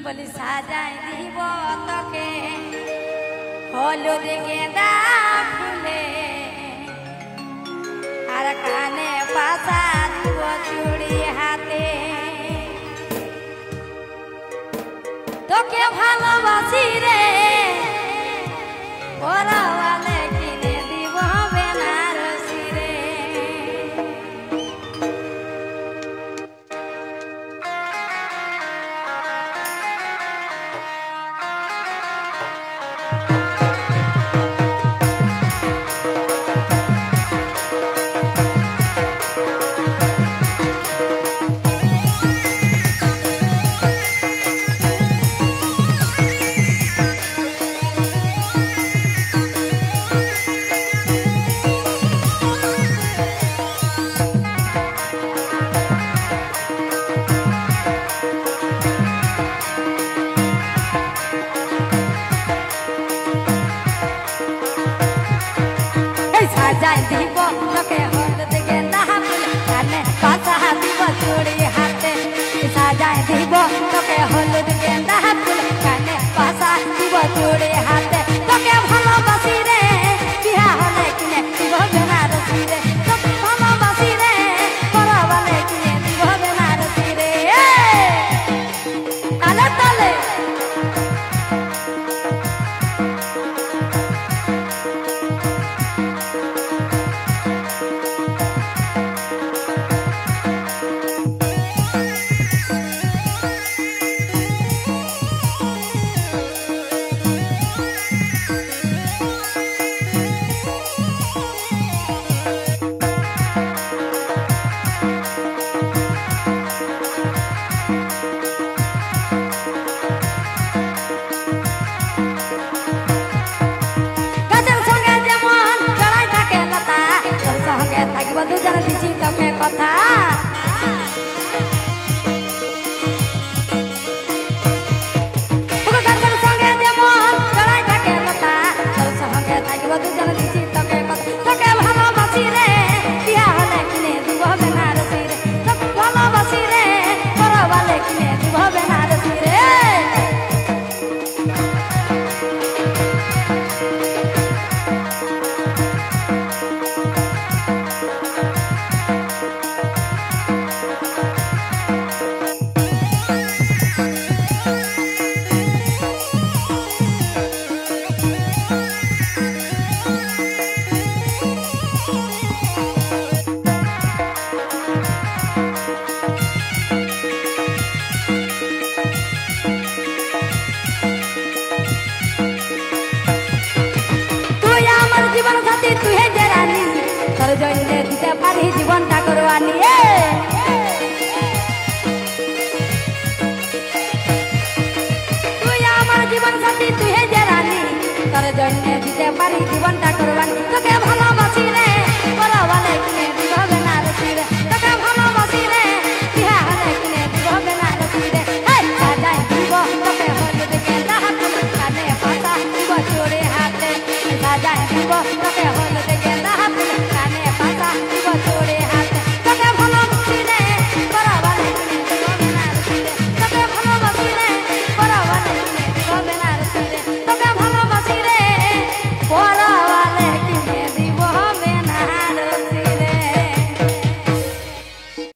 বলি সাজাই দিব তোকে হলুদ গেঁদা ফুলে আর কানে পাশা দিব চুড়ি হাতে তোকে ভালোবাসি রে ওরা বলে কিনে দিব বেনারসি রে সাজাই দিব তোকে হলুদ গেঁদা ফুলে কানে পাশা দিব চুড়ি হাতে সাজাই দিব তোকে হলুদ গেঁদা ফুলে কানে পাশা দিব চুড়ি হাতে তোকে ভালোবাসি রে বিয়া হলে কিনে দিব বেনারসি রে তোকে ভালোবাসি রে বড় বলে কিনে দিব বেনারসি রে তালে তালে কথা সঙ্গে যেমন জড়াই থাকে লতা তোর সঙ্গে থাকিব দুজন দিছি তোকে কথা তোকে ভালোবাসি রে বিয়া হলে কিনে দিব বেনারসি রে তোকে ভালোবাসি রে বড় বলে কিনে দিব বেনারসি রে জীবন সাথী তুই হে যে রানী তোর জন্য দিতে পারি জীবনটা করবানি তুই আমার জীবন সাথী তুই হে যে রানী তোর জন্য দিতে পারি জীবনটা করবানি তোকে ভালোবাসি রে বড় বলে কিনে